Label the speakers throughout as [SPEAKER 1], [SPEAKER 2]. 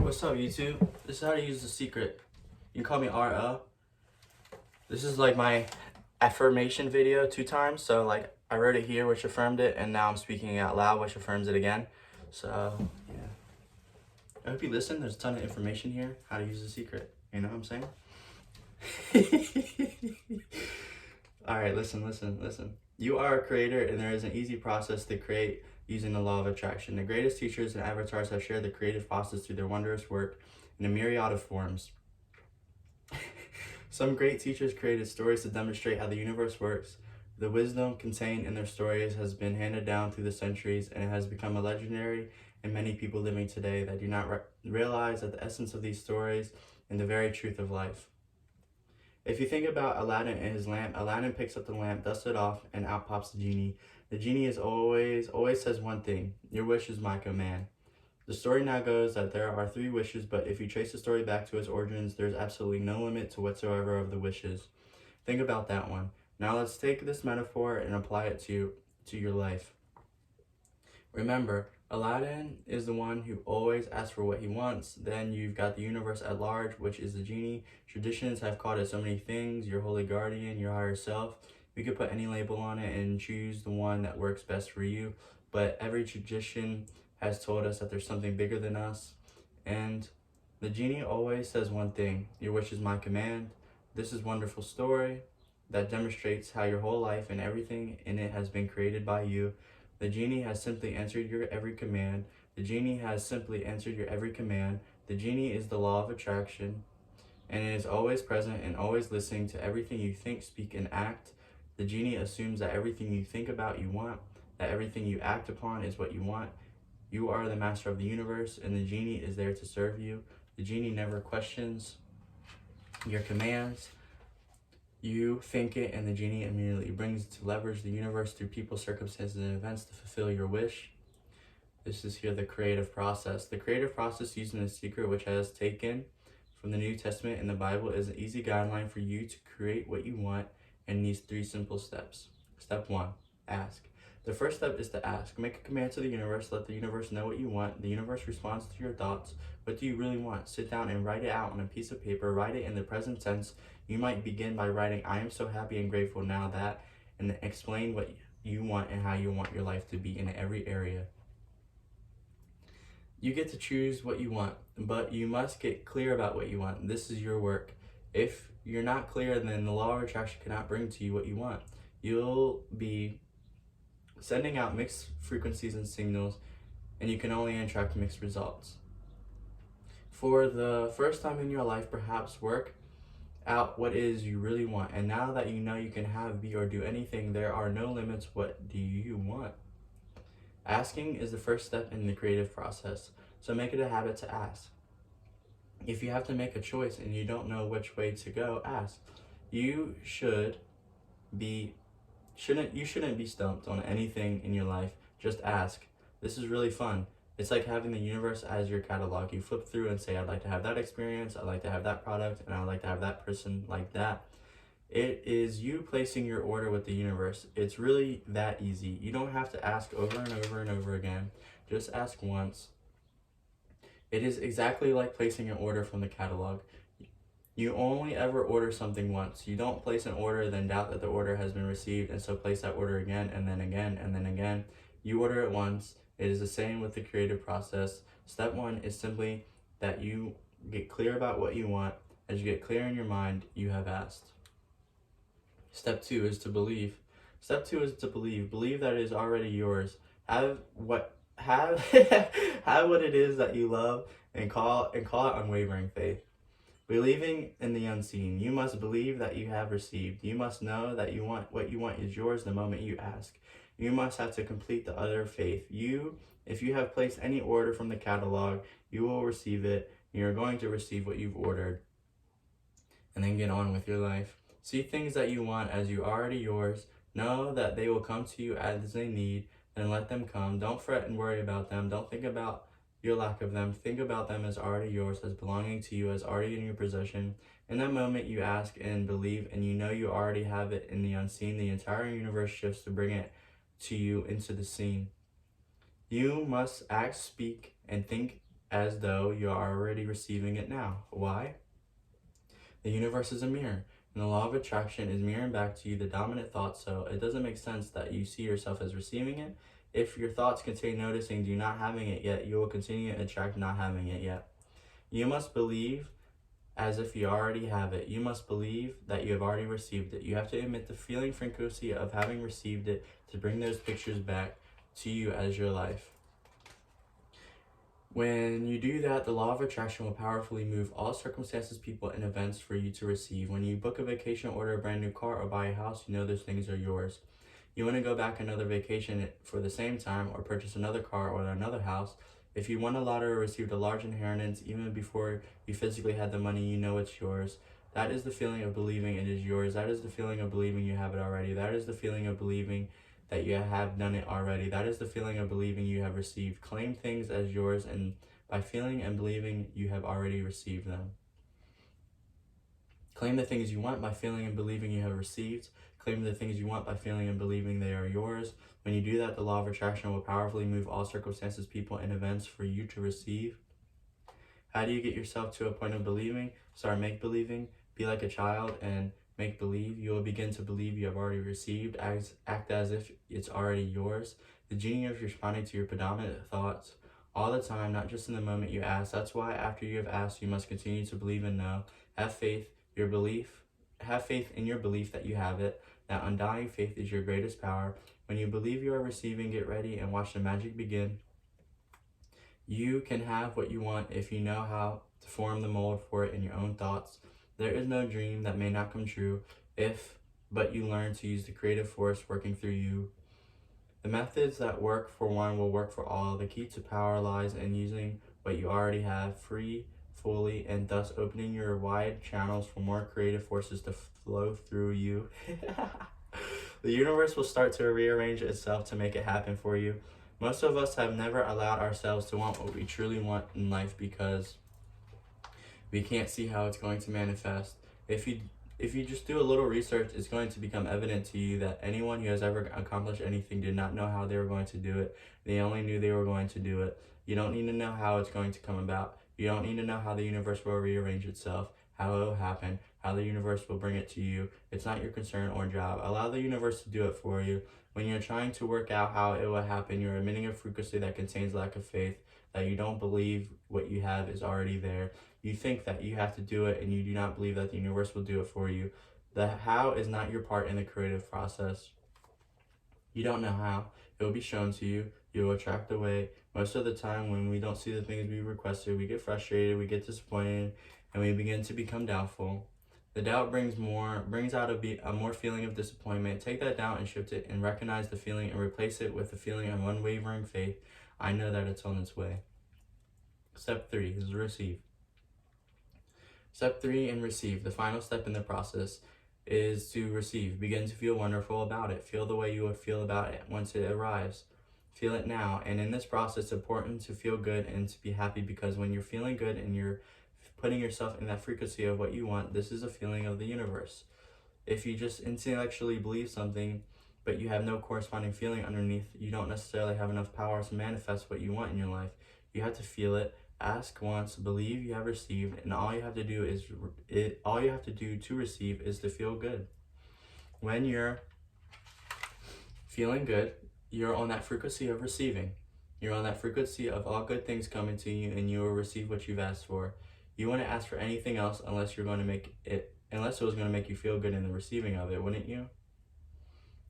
[SPEAKER 1] What's up, YouTube? This is how to use the secret. You can call me RL. This is like my affirmation video 2 times. So like I wrote it here, which affirmed it, and now I'm speaking it out loud, which affirms it again. So yeah. I hope you listen. There's a ton of information here. How to use the secret. You know what I'm saying? Alright, listen. You are a creator, and there is an easy process to create using the law of attraction. The greatest teachers and avatars have shared the creative process through their wondrous work in a myriad of forms. Some great teachers created stories to demonstrate how the universe works. The wisdom contained in their stories has been handed down through the centuries, and it has become a legendary in many people living today that do not realize that the essence of these stories and the very truth of life. If you think about Aladdin and his lamp, Aladdin picks up the lamp, dusts it off, and out pops the genie. The genie is always says one thing: your wish is my command. The story now goes that there are 3 wishes, but if you trace the story back to its origins, there's absolutely no limit to whatsoever of the wishes. Think about that one. Now let's take this metaphor and apply it to your life. Remember, Aladdin is the one who always asks for what he wants. Then you've got the universe at large, which is the genie. Traditions have called it so many things: your holy guardian, your higher self. We could put any label on it and choose the one that works best for you. But every tradition has told us that there's something bigger than us. And the genie always says one thing: your wish is my command. This is a wonderful story that demonstrates how your whole life and everything in it has been created by you. The genie has simply answered your every command. The genie has simply answered your every command. The genie is the law of attraction, and it is always present and always listening to everything you think, speak, and act. The genie assumes that everything you think about you want, that everything you act upon is what you want. You are the master of the universe, and the genie is there to serve you. The genie never questions your commands. You think it, and the genie immediately brings it to leverage the universe through people, circumstances, and events to fulfill your wish. This is here the creative process. The creative process using the secret, which has taken from the New Testament and the Bible, is an easy guideline for you to create what you want in these 3 simple steps. Step 1, ask. The first step is to ask. Make a command to the universe. Let the universe know what you want. The universe responds to your thoughts. What do you really want? Sit down and write it out on a piece of paper. Write it in the present tense. You might begin by writing, I am so happy and grateful now that, and then explain what you want and how you want your life to be in every area. You get to choose what you want, but you must get clear about what you want. This is your work. If you're not clear, then the law of attraction cannot bring to you what you want. You'll be sending out mixed frequencies and signals, and you can only attract mixed results. For the first time in your life, perhaps work out what it is you really want. And now that you know you can have, be, or do anything, there are no limits. What do you want? Asking is the first step in the creative process, so make it a habit to ask. If you have to make a choice and you don't know which way to go, ask. You shouldn't be stumped on anything in your life. Just ask. This is really fun. It's like having the universe as your catalog. You flip through and say, I'd like to have that experience, I'd like to have that product, and I'd like to have that person like that. It is you placing your order with the universe. It's really that easy. You don't have to ask over and over and over again. Just ask once. It is exactly like placing an order from the catalog. You only ever order something once. You don't place an order, then doubt that the order has been received, and so place that order again, and then again, and then again. You order it once. It is the same with the creative process. Step 1 is simply that you get clear about what you want. As you get clear in your mind, you have asked. Step 2 is to believe. Step 2 is to believe. Believe that it is already yours. Have what it is that you love, and call it unwavering faith. Believing in the unseen. You must believe that you have received. You must know that what you want is yours the moment you ask. You must have to complete the other faith. If you have placed any order from the catalog, you will receive it. You're going to receive what you've ordered. And then get on with your life. See things that you want as you already yours. Know that they will come to you as they need, and let them come. Don't fret and worry about them. Don't think about your lack of them. Think about them as already yours, as belonging to you, as already in your possession. In that moment you ask and believe, and you know you already have it in the unseen. The entire universe shifts to bring it to you into the scene. You must act, speak, and think as though you are already receiving it now. Why? The universe is a mirror, and the law of attraction is mirroring back to you the dominant thought, so it doesn't make sense that you see yourself as receiving it. If your thoughts continue noticing you not having it yet, you will continue to attract not having it yet. You must believe as if you already have it. You must believe that you have already received it. You have to emit the feeling frequency of having received it to bring those pictures back to you as your life. When you do that, the law of attraction will powerfully move all circumstances, people, and events for you to receive. When you book a vacation, order a brand new car, or buy a house, you know those things are yours. You want to go back another vacation for the same time, or purchase another car or another house. If you won a lottery or received a large inheritance, even before you physically had the money, you know it's yours. That is the feeling of believing it is yours. That is the feeling of believing you have it already. That is the feeling of believing that you have done it already. That is the feeling of believing you have received. Claim things as yours, and by feeling and believing you have already received them. Claim the things you want by feeling and believing you have received. Claim the things you want by feeling and believing they are yours. When you do that, the law of attraction will powerfully move all circumstances, people, and events for you to receive. How do you get yourself to a point of believing? Start make-believing. Be like a child and make believe. You will begin to believe you have already received. Act as if it's already yours. The genie is responding to your predominant thoughts all the time, not just in the moment you ask. That's why after you have asked, you must continue to believe and know. Have faith in your belief that you have it. That undying faith is your greatest power. When you believe you are receiving, get ready and watch the magic begin. You can have what you want if you know how to form the mold for it in your own thoughts. There is no dream that may not come true but you learn to use the creative force working through you. The methods that work for one will work for all. The key to power lies in using what you already have fully, and thus opening your wide channels for more creative forces to flow through you. The universe will start to rearrange itself to make it happen for you. Most of us have never allowed ourselves to want what we truly want in life because we can't see how it's going to manifest. If you just do a little research, it's going to become evident to you that anyone who has ever accomplished anything did not know how they were going to do it. They only knew they were going to do it. You don't need to know how it's going to come about. You don't need to know how the universe will rearrange itself, how it will happen, how the universe will bring it to you. It's not your concern or job. Allow the universe to do it for you. When you're trying to work out how it will happen, you're emitting a frequency that contains lack of faith, that you don't believe what you have is already there. You think that you have to do it, and you do not believe that the universe will do it for you. The how is not your part in the creative process. You don't know how. It will be shown to you. You will attract the way. Most of the time, when we don't see the things we requested, we get frustrated, we get disappointed, and we begin to become doubtful. The doubt brings out a more feeling of disappointment. Take that doubt and shift it, and recognize the feeling and replace it with a feeling of unwavering faith. I know that it's on its way. Step 3 is receive. Step 3 in receive, the final step in the process, is to receive. Begin to feel wonderful about it. Feel the way you would feel about it once it arrives. Feel it now. And in this process, it's important to feel good and to be happy, because when you're feeling good and you're putting yourself in that frequency of what you want, this is a feeling of the universe. If you just intellectually believe something, but you have no corresponding feeling underneath, you don't necessarily have enough power to manifest what you want in your life. You have to feel it. Ask once, believe you have received, and all you have to do to receive is to feel good. When you're feeling good, you're on that frequency of receiving. You're on that frequency of all good things coming to you, and you will receive what you've asked for. You wouldn't ask for anything else unless it was going to make you feel good in the receiving of it, wouldn't you?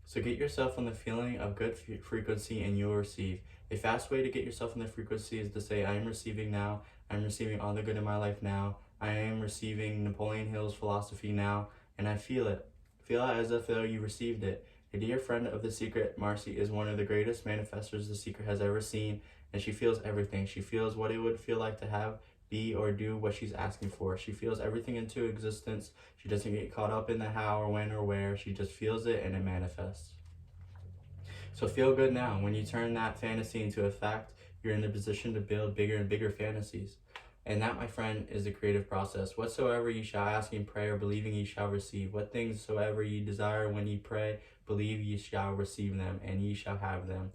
[SPEAKER 1] So get yourself on the feeling of good frequency, and you will receive. A fast way to get yourself in the frequency is to say, I am receiving now. I'm receiving all the good in my life now. I am receiving Napoleon Hill's philosophy now, and I feel it. Feel it as if though you received it. A dear friend of The Secret, Marcy, is one of the greatest manifestors The Secret has ever seen, and she feels everything. She feels what it would feel like to have, be, or do what she's asking for. She feels everything into existence. She doesn't get caught up in the how or when or where. She just feels it, and it manifests. So feel good now. When you turn that fantasy into a fact, you're in the position to build bigger and bigger fantasies. And that, my friend, is the creative process. Whatsoever ye shall ask in prayer, believing ye shall receive. What things soever ye desire when ye pray, believe ye shall receive them, and ye shall have them.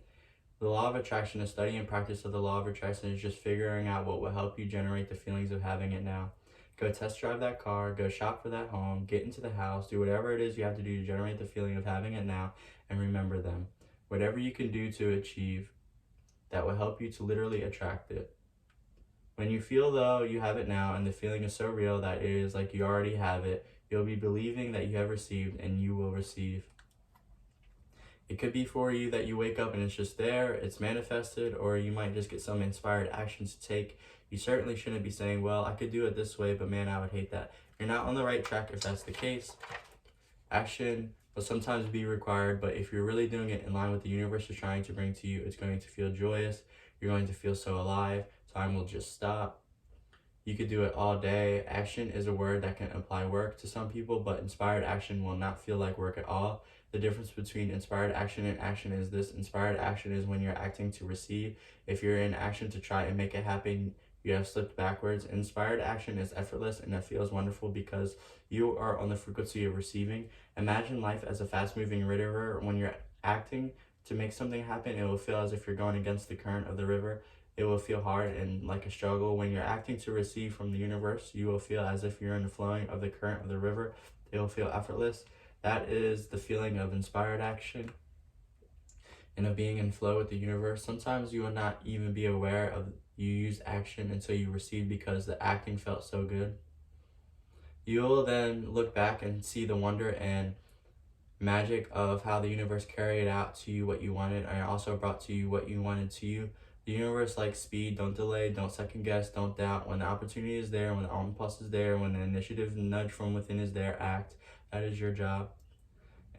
[SPEAKER 1] The law of attraction, the study and practice of the law of attraction, is just figuring out what will help you generate the feelings of having it now. Go test drive that car, go shop for that home, get into the house, do whatever it is you have to do to generate the feeling of having it now, and remember them. Whatever you can do to achieve, that will help you to literally attract it. When you feel though you have it now and the feeling is so real that it is like you already have it, you'll be believing that you have received and you will receive. It could be for you that you wake up and it's just there, it's manifested, or you might just get some inspired actions to take. You certainly shouldn't be saying, well, I could do it this way, but man, I would hate that. You're not on the right track if that's the case. Action will sometimes be required, but if you're really doing it in line with the universe is trying to bring to you, it's going to feel joyous. You're going to feel so alive. Time will just stop. You could do it all day. Action is a word that can imply work to some people, but inspired action will not feel like work at all. The difference between inspired action and action is this. Inspired action is when you're acting to receive. If you're in action to try and make it happen, you have slipped backwards. Inspired action is effortless and it feels wonderful because you are on the frequency of receiving. Imagine life as a fast-moving river. When you're acting to make something happen, it will feel as if you're going against the current of the river. It will feel hard and like a struggle. When you're acting to receive from the universe, you will feel as if you're in the flowing of the current of the river. It will feel effortless. That is the feeling of inspired action and of being in flow with the universe. Sometimes you will not even be aware of you use action until you receive because the acting felt so good. You will then look back and see the wonder and magic of how the universe carried out to you what you wanted and also brought to you what you wanted to you. The universe likes speed. Don't delay, don't second guess, don't doubt. When the opportunity is there, when the impulse is there, when the initiative nudge from within is there, act. That is your job.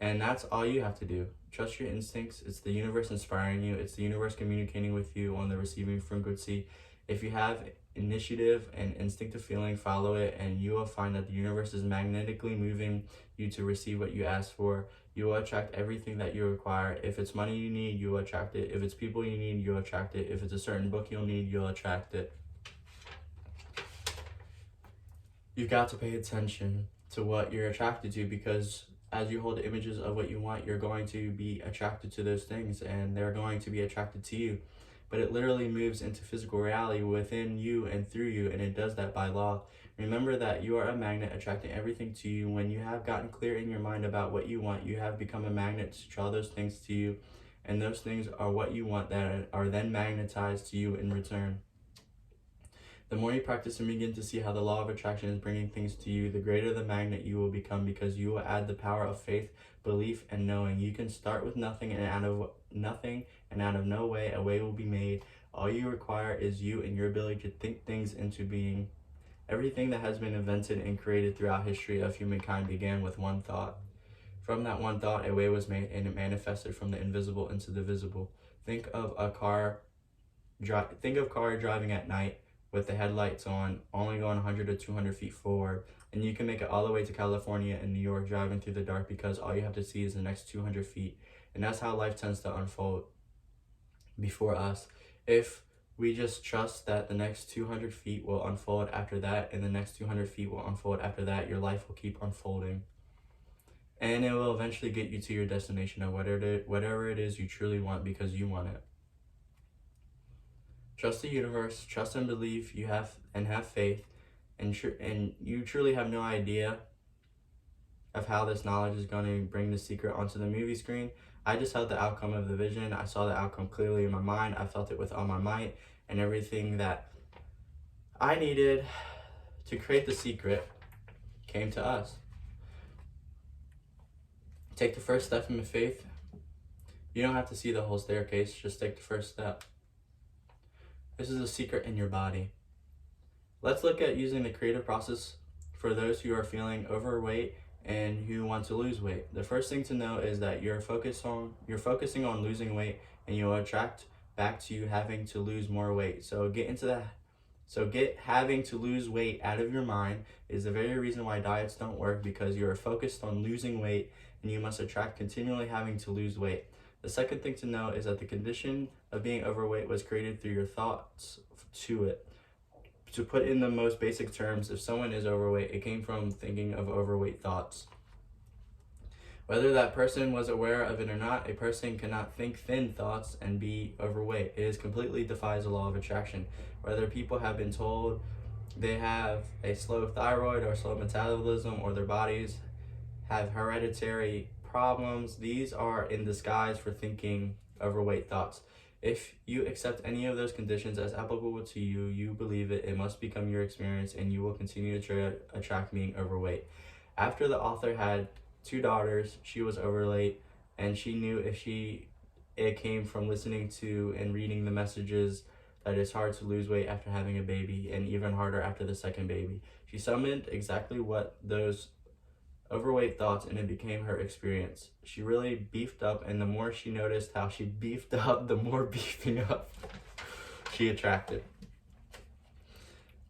[SPEAKER 1] And that's all you have to do. Trust your instincts. It's the universe inspiring you. It's the universe communicating with you on the receiving frequency. If you have initiative and instinctive feeling, follow it, and you will find that the universe is magnetically moving you to receive what you ask for. You will attract everything that you require. If it's money you need, you will attract it. If it's people you need, you'll attract it. If it's a certain book you'll need, you'll attract it. You've got to pay attention to what you're attracted to, because as you hold images of what you want, you're going to be attracted to those things and they're going to be attracted to you. But it literally moves into physical reality within you and through you, and it does that by law. Remember that you are a magnet attracting everything to you. When you have gotten clear in your mind about what you want, you have become a magnet to draw those things to you, and those things are what you want that are then magnetized to you in return. The more you practice and begin to see how the law of attraction is bringing things to you, the greater the magnet you will become, because you will add the power of faith, belief, and knowing. You can start with nothing, and out of no way, a way will be made. All you require is you and your ability to think things into being. Everything that has been invented and created throughout history of humankind began with one thought. From that one thought, a way was made, and it manifested from the invisible into the visible. Think of car driving at night with the headlights on, only going 100 to 200 feet forward, and you can make it all the way to California and New York driving through the dark because all you have to see is the next 200 feet. And that's how life tends to unfold before us. If we just trust that the next 200 feet will unfold after that, and the next 200 feet will unfold after that, your life will keep unfolding. And it will eventually get you to your destination of whatever it is you truly want, because you want it. Trust the universe, trust and believe you have, and have faith, and you truly have no idea of how this knowledge is going to bring the secret onto the movie screen. I just held the outcome of the vision. I saw the outcome clearly in my mind. I felt it with all my might, and everything that I needed to create the secret came to us. Take the first step in faith. You don't have to see the whole staircase, just take the first step. This is a secret in your body. Let's look at using the creative process for those who are feeling overweight and who want to lose weight. The first thing to know is that you're focusing on losing weight, and you'll attract back to you having to lose more weight. So get having to lose weight out of your mind is the very reason why diets don't work, because you're focused on losing weight, and you must attract continually having to lose weight. The second thing to know is that the condition of being overweight was created through your thoughts to it. To put in the most basic terms, if someone is overweight, it came from thinking of overweight thoughts. Whether that person was aware of it or not, a person cannot think thin thoughts and be overweight. It completely defies the law of attraction. Whether people have been told they have a slow thyroid or slow metabolism, or their bodies have hereditary problems, these are in disguise for thinking overweight thoughts. If you accept any of those conditions as applicable to you, you believe it, it must become your experience, and you will continue to attract being overweight. After the author had 2 daughters, she was overweight, and she knew it came from listening to and reading the messages that it's hard to lose weight after having a baby, and even harder after the second baby. She summoned exactly what those overweight thoughts, and it became her experience. She really beefed up, and the more she noticed how she beefed up, the more beefing up she attracted.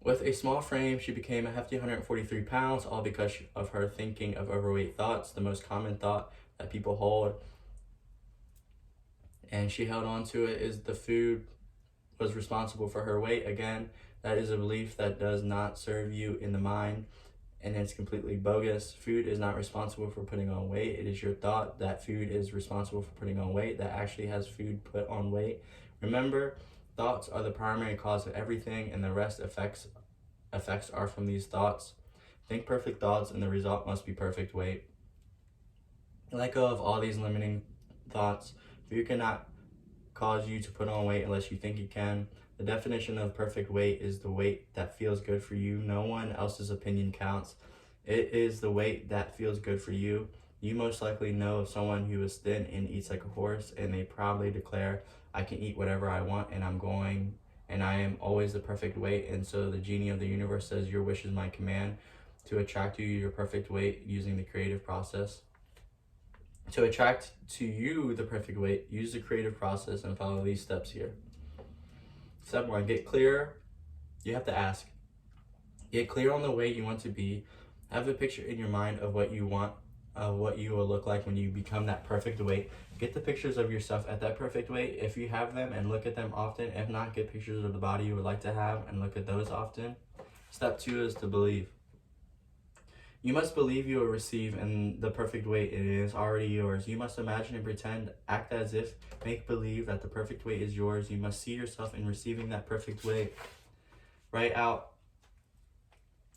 [SPEAKER 1] With a small frame, she became a hefty 143 pounds, all because of her thinking of overweight thoughts, the most common thought that people hold. And she held on to it, is the food was responsible for her weight. Again, that is a belief that does not serve you in the mind, and it's completely bogus. Food is not responsible for putting on weight. It is your thought that food is responsible for putting on weight that actually has food put on weight. Remember, thoughts are the primary cause of everything, and the rest effects are from these thoughts. Think perfect thoughts, and the result must be perfect weight. Let go of all these limiting thoughts. Food cannot cause you to put on weight unless you think it can. The definition of perfect weight is the weight that feels good for you. No one else's opinion counts. It is the weight that feels good for you. You most likely know of someone who is thin and eats like a horse, and they proudly declare, I can eat whatever I want, and I am always the perfect weight. And so the genie of the universe says, your wish is my command, to attract you your perfect weight using the creative process. To attract to you the perfect weight, use the creative process and follow these steps here. Step 1, get clear. You have to ask. Get clear on the way you want to be. Have a picture in your mind of what you want, of what you will look like when you become that perfect weight. Get the pictures of yourself at that perfect weight if you have them, and look at them often. If not, get pictures of the body you would like to have and look at those often. Step 2 is to believe. You must believe you will receive in the perfect weight. It is already yours. You must imagine and pretend, act as if, make believe that the perfect weight is yours. You must see yourself in receiving that perfect weight. Write out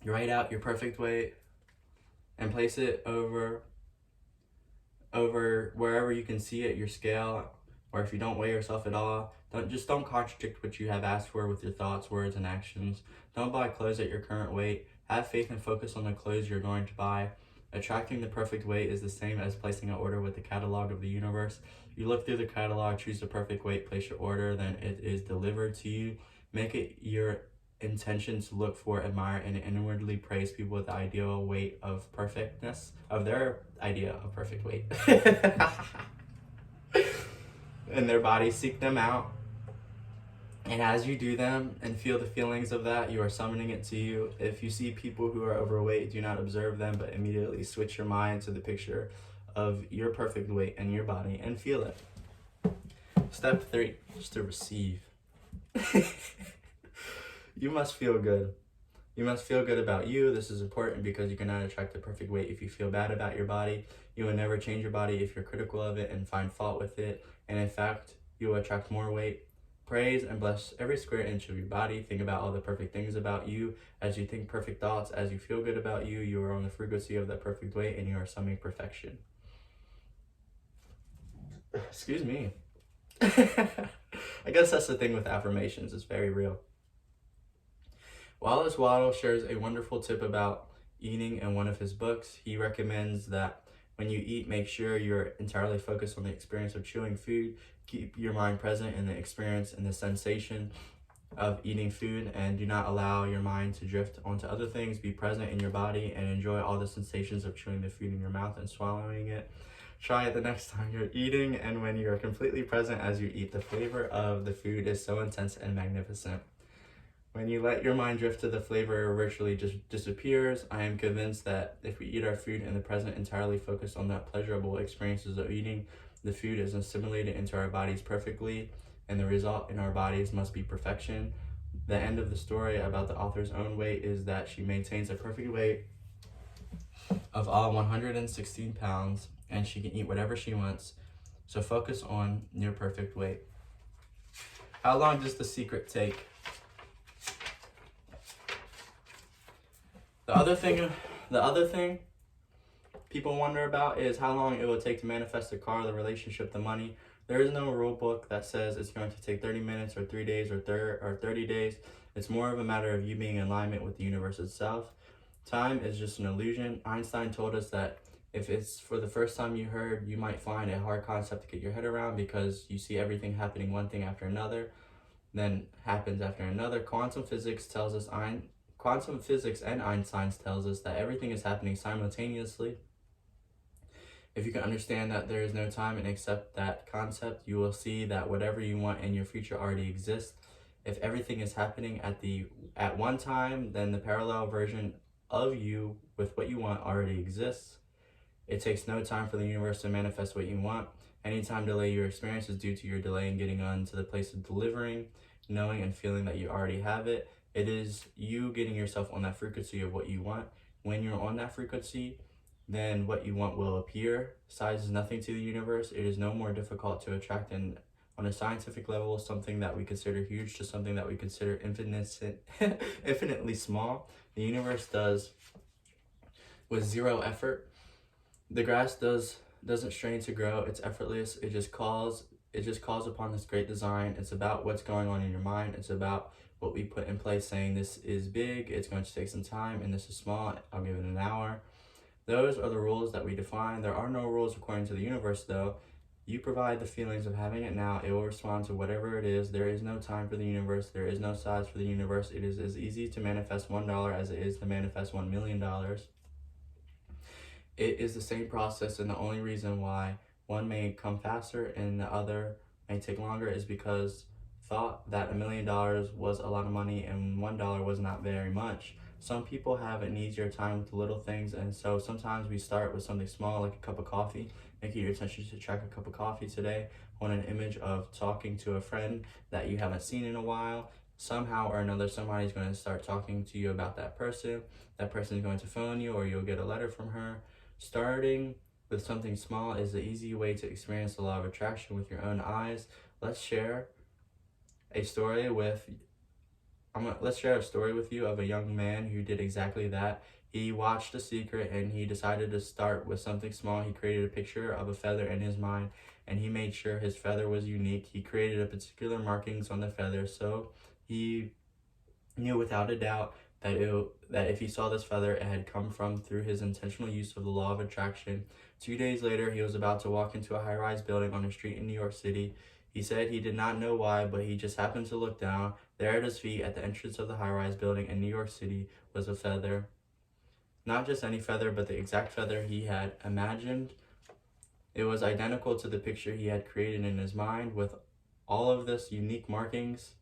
[SPEAKER 1] your perfect weight and place it over wherever you can see it, your scale, or if you don't weigh yourself at all. Don't contradict what you have asked for with your thoughts, words, and actions. Don't buy clothes at your current weight. Have faith and focus on the clothes you're going to buy. Attracting the perfect weight is the same as placing an order with the catalog of the universe. You look through the catalog, choose the perfect weight, place your order, then it is delivered to you. Make it your intention to look for, admire, and inwardly praise people with the ideal weight of perfectness, of their idea of perfect weight. In their bodies, seek them out. And as you do them and feel the feelings of that, you are summoning it to you. If you see people who are overweight, do not observe them, but immediately switch your mind to the picture of your perfect weight and your body and feel it. Step 3, just to receive. You must feel good. You must feel good about you. This is important because you cannot attract the perfect weight if you feel bad about your body. You will never change your body if you're critical of it and find fault with it. And in fact, you will attract more weight. Praise and bless every square inch of your body. Think about all the perfect things about you. As you think perfect thoughts, as you feel good about you, you are on the frequency of that perfect weight, and you are summoning perfection. Excuse me. I guess that's the thing with affirmations. It's very real. Wallace Waddle shares a wonderful tip about eating in one of his books. He recommends that when you eat, make sure you're entirely focused on the experience of chewing food. Keep your mind present in the experience and the sensation of eating food, and do not allow your mind to drift onto other things. Be present in your body and enjoy all the sensations of chewing the food in your mouth and swallowing it. Try it the next time you're eating, and when you are completely present as you eat, the flavor of the food is so intense and magnificent. When you let your mind drift to the flavor, it virtually just disappears. I am convinced that if we eat our food in the present, entirely focused on that pleasurable experiences of eating, the food is assimilated into our bodies perfectly, and the result in our bodies must be perfection. The end of the story about the author's own weight is that she maintains a perfect weight of all 116 pounds, and she can eat whatever she wants. So focus on your perfect weight. How long does The Secret take? The other thing people wonder about is how long it will take to manifest the car, the relationship, the money. There is no rule book that says it's going to take 30 minutes or 3 days or 30 days. It's more of a matter of you being in alignment with the universe itself. Time is just an illusion. Einstein told us that if it's for the first time you heard, you might find a hard concept to get your head around because you see everything happening one thing after another, then happens after another. Quantum physics and Einstein's tells us that everything is happening simultaneously. If you can understand that there is no time and accept that concept, you will see that whatever you want in your future already exists. If everything is happening at one time, then the parallel version of you with what you want already exists. It takes no time for the universe to manifest what you want. Anytime delay your experience is due to your delay in getting on to the place of delivering, knowing and feeling that you already have it. It is you getting yourself on that frequency of what you want. When you're on that frequency, then what you want will appear. Size is nothing to the universe. It is no more difficult to attract on a scientific level something that we consider huge to something that we consider infinitely small. The universe does with zero effort. The grass doesn't strain to grow. It's effortless. It just calls upon this great design. It's about what's going on in your mind. It's about what we put in place, saying this is big, it's going to take some time, and this is small, I'll give it an hour. Those are the rules that we define. There are no rules according to the universe, though. You provide the feelings of having it now. It will respond to whatever it is. There is no time for the universe. There is no size for the universe. It is as easy to manifest $1 as it is to manifest $1 million. It is the same process, and the only reason why one may come faster and the other may take longer is because thought that $1 million was a lot of money and $1 was not very much. Some people have an easier time with the little things, and so sometimes we start with something small like a cup of coffee. Make your attention to track a cup of coffee today on an image of talking to a friend that you haven't seen in a while. Somehow or another, somebody's going to start talking to you about that person. That person is going to phone you, or you'll get a letter from her. Starting with something small is the easy way to experience the law of attraction with your own eyes. Let's share a story with you of a young man who did exactly that. He watched The Secret and he decided to start with something small. He created a picture of a feather in his mind and he made sure his feather was unique. He created a particular markings on the feather, so he knew without a doubt that if he saw this feather, it had come through his intentional use of the law of attraction. 2 days later, he was about to walk into a high-rise building on a street in New York City. He said he did not know why, but he just happened to look down. There at his feet, at the entrance of the high-rise building in New York City, was a feather. Not just any feather, but the exact feather he had imagined. It was identical to the picture he had created in his mind with all of this unique markings.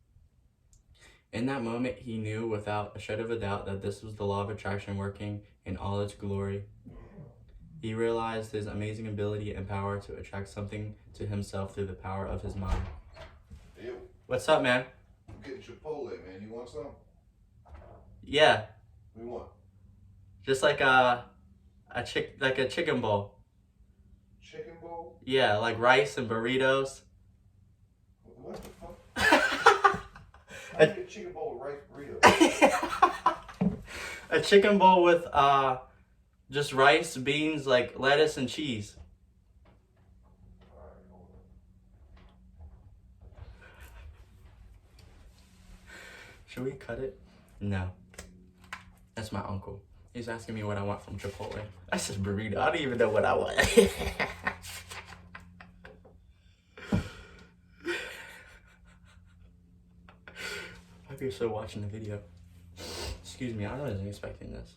[SPEAKER 1] In that moment, he knew without a shadow of a doubt that this was the law of attraction working in all its glory. He realized his amazing ability and power to attract something to himself through the power of his mind.
[SPEAKER 2] Ew.
[SPEAKER 1] What's up, man?
[SPEAKER 2] I'm getting Chipotle, man. You want some?
[SPEAKER 1] Yeah.
[SPEAKER 2] What do you want?
[SPEAKER 1] Just like a chicken bowl.
[SPEAKER 2] Chicken bowl?
[SPEAKER 1] Yeah, like rice and burritos.
[SPEAKER 2] What the fuck? I get a chicken bowl with rice burrito.
[SPEAKER 1] A chicken bowl with just rice, beans, like lettuce and cheese.
[SPEAKER 2] Alright, hold on.
[SPEAKER 1] Should we cut it? No. That's my uncle. He's asking me what I want from Chipotle. I said burrito. I don't even know what I want. Hope you're still watching the video. Excuse me, I wasn't expecting this.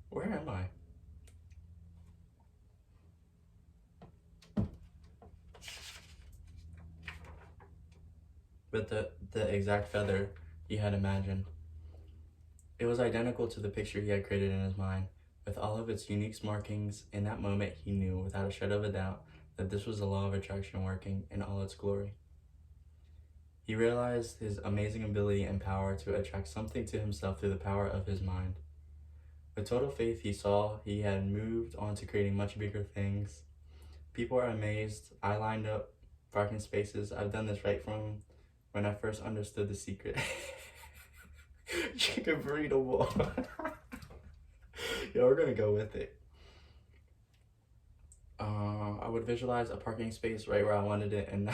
[SPEAKER 1] Where am I? But the exact feather he had imagined. It was identical to the picture he had created in his mind. With all of its unique markings, in that moment he knew without a shadow of a doubt that this was the law of attraction working in all its glory. He realized his amazing ability and power to attract something to himself through the power of his mind. With total faith, he saw he had moved on to creating much bigger things. People are amazed. I lined up parking spaces. I've done this right from when I first understood the secret. Chicken burrito bowl. Yeah, we're gonna go with it. I would visualize a parking space right where I wanted it, and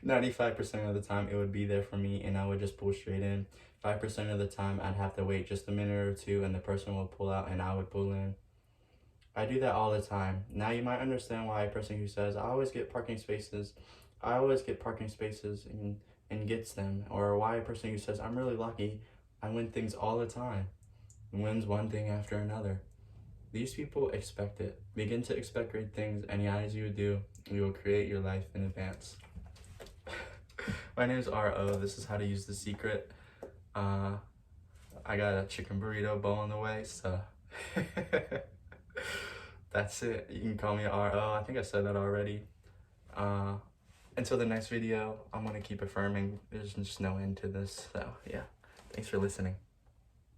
[SPEAKER 1] 95% of the time it would be there for me, and I would just pull straight in. 5% of the time I'd have to wait just a minute or two, and the person would pull out, and I would pull in. I do that all the time. Now you might understand why a person who says, I always get parking spaces and gets them, or why a person who says, I'm really lucky, I win things all the time, and wins one thing after another. These people expect it. Begin to expect great things, and as you do, you will create your life in advance. My name is R.O. This is how to use the secret. I got a chicken burrito bowl on the way, so that's it. You can call me R.O. I think I said that already. Until the next video, I'm gonna keep affirming. There's just no end to this, so yeah. Thanks for listening.